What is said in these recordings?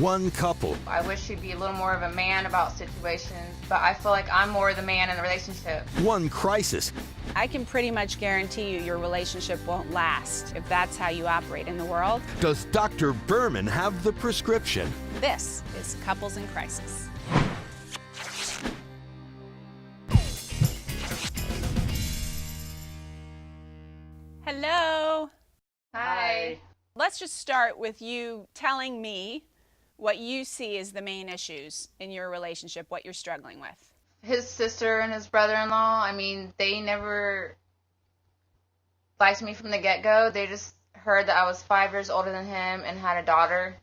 One couple. I wish he'd be a little more of a man about situations, but I feel like I'm more the man in the relationship. One crisis. I can pretty much guarantee you your relationship won't last if that's how you operate in the world. Does Dr. Berman have the prescription? This is Couples in Crisis. Hello. Hi. Let's just start with you telling me what you see as the main issues in your relationship, what you're struggling with. His sister and his brother-in-law, I mean, they never liked me from the get-go. They just heard that I was 5 years older than him and had a daughter.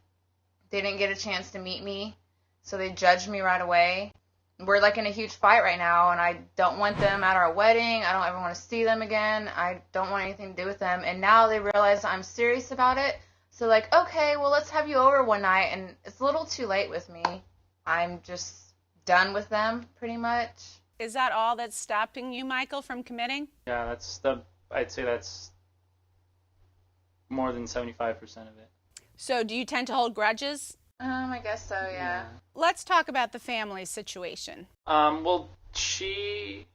They didn't get a chance to meet me, so they judged me right away. We're like in a huge fight right now, and I don't want them at our wedding. I don't ever want to see them again. I don't want anything to do with them. And now they realize I'm serious about it. So like, okay, well, let's have you over one night. And it's a little too late with me. I'm just done with them, pretty much. Is that all that's stopping you, Michael, from committing? Yeah, I'd say that's more than 75% of it. So do you tend to hold grudges? I guess so, yeah. Let's talk about the family situation. Well, she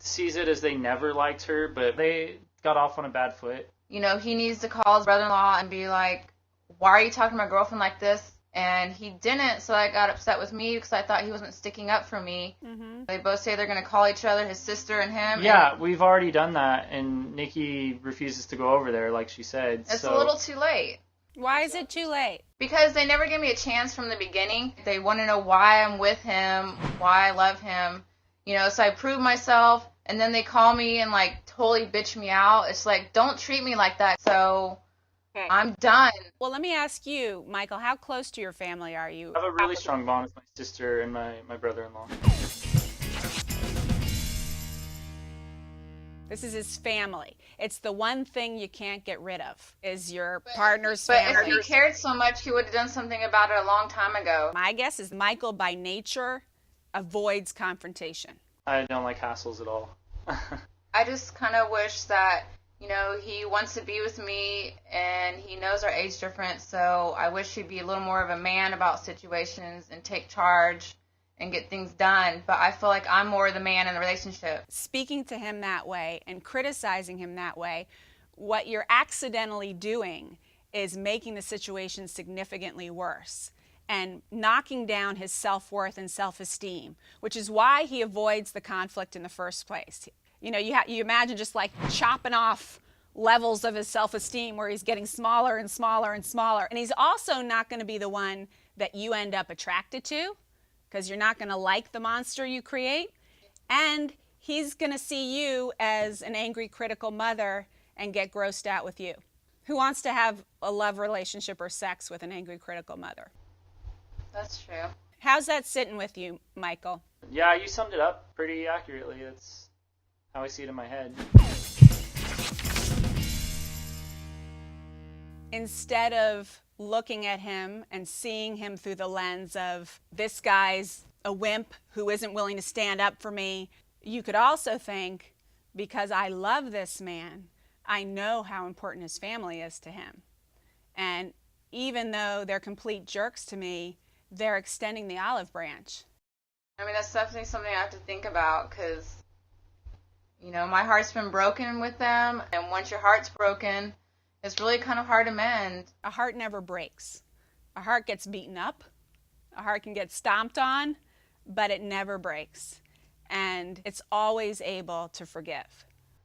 sees it as they never liked her, but they got off on a bad foot. You know, he needs to call his brother-in-law and be like, why are you talking to my girlfriend like this? And he didn't, so I got upset with me because I thought he wasn't sticking up for me. Mm-hmm. They both say they're going to call each other, his sister and him. Yeah, we've already done that, and Nicki refuses to go over there, like she said. It's a little too late. Why is it too late? Because they never gave me a chance from the beginning. They want to know why I'm with him, why I love him. You know, so I prove myself, and then they call me and, like, totally bitch me out. It's like, don't treat me like that. So Okay. I'm done. Well, let me ask you, Michael, how close to your family are you? I have a really strong bond with my sister and my brother-in-law. This is his family. It's the one thing you can't get rid of, is your partner's family. But if he cared so much, he would have done something about it a long time ago. My guess is Michael, by nature, avoids confrontation. I don't like hassles at all. I just kind of wish that, you know, he wants to be with me and he knows our age difference, so I wish he'd be a little more of a man about situations and take charge and get things done. But I feel like I'm more the man in the relationship. Speaking to him that way and criticizing him that way, what you're accidentally doing is making the situation significantly worse and knocking down his self-worth and self-esteem, which is why he avoids the conflict in the first place. You know, you imagine just like chopping off levels of his self-esteem where he's getting smaller and smaller and smaller. And he's also not going to be the one that you end up attracted to, because you're not going to like the monster you create. And he's going to see you as an angry, critical mother and get grossed out with you. Who wants to have a love relationship or sex with an angry, critical mother? That's true. How's that sitting with you, Michael? Yeah, you summed it up pretty accurately. That's how I see it in my head. Instead of looking at him and seeing him through the lens of, this guy's a wimp who isn't willing to stand up for me, you could also think, because I love this man, I know how important his family is to him. And even though they're complete jerks to me, they're extending the olive branch. I mean, that's definitely something I have to think about because, you know, my heart's been broken with them. And once your heart's broken, it's really kind of hard to mend. A heart never breaks. A heart gets beaten up. A heart can get stomped on, but it never breaks. And it's always able to forgive.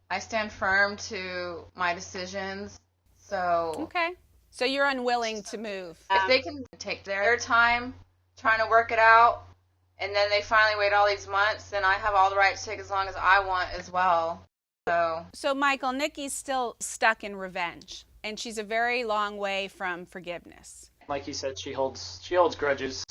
I stand firm to my decisions, so... Okay. So you're unwilling to move. If they can take their time trying to work it out, and then they finally wait all these months, then I have all the right to take as long as I want as well. So Michael, Nicki's still stuck in revenge, and she's a very long way from forgiveness. Like you said, she holds grudges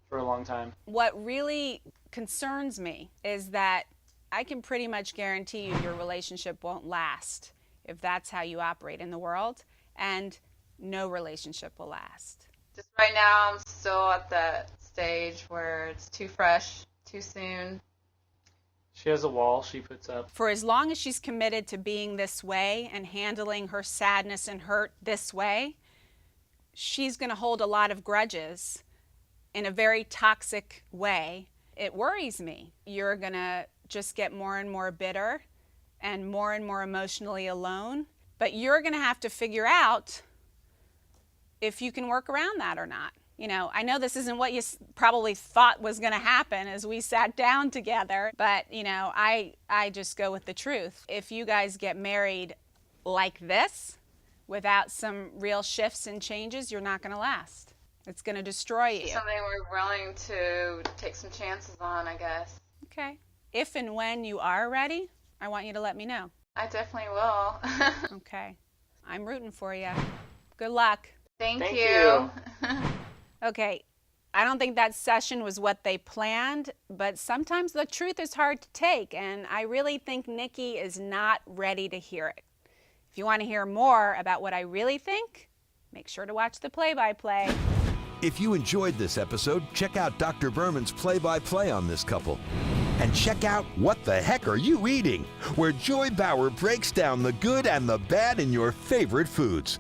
for a long time. What really concerns me is that I can pretty much guarantee you your relationship won't last if that's how you operate in the world, and no relationship will last. Just right now, I'm still at that stage where it's too fresh, too soon. She has a wall she puts up. For as long as she's committed to being this way and handling her sadness and hurt this way, she's going to hold a lot of grudges in a very toxic way. It worries me. You're going to just get more and more bitter and more emotionally alone. But you're going to have to figure out if you can work around that or not. You know, I know this isn't what you probably thought was going to happen as we sat down together, but, you know, I just go with the truth. If you guys get married like this, without some real shifts and changes, you're not going to last. It's going to destroy you. Something we're willing to take some chances on, I guess. Okay. If and when you are ready, I want you to let me know. I definitely will. Okay. I'm rooting for you. Good luck. Thank Thank you. Okay. I don't think that session was what they planned, but sometimes the truth is hard to take, and I really think Nicki is not ready to hear it. If you want to hear more about what I really think, make sure to watch the play-by-play. If you enjoyed this episode, check out Dr. Berman's play-by-play on this couple. And check out What the Heck Are You Eating?, where Joy Bauer breaks down the good and the bad in your favorite foods.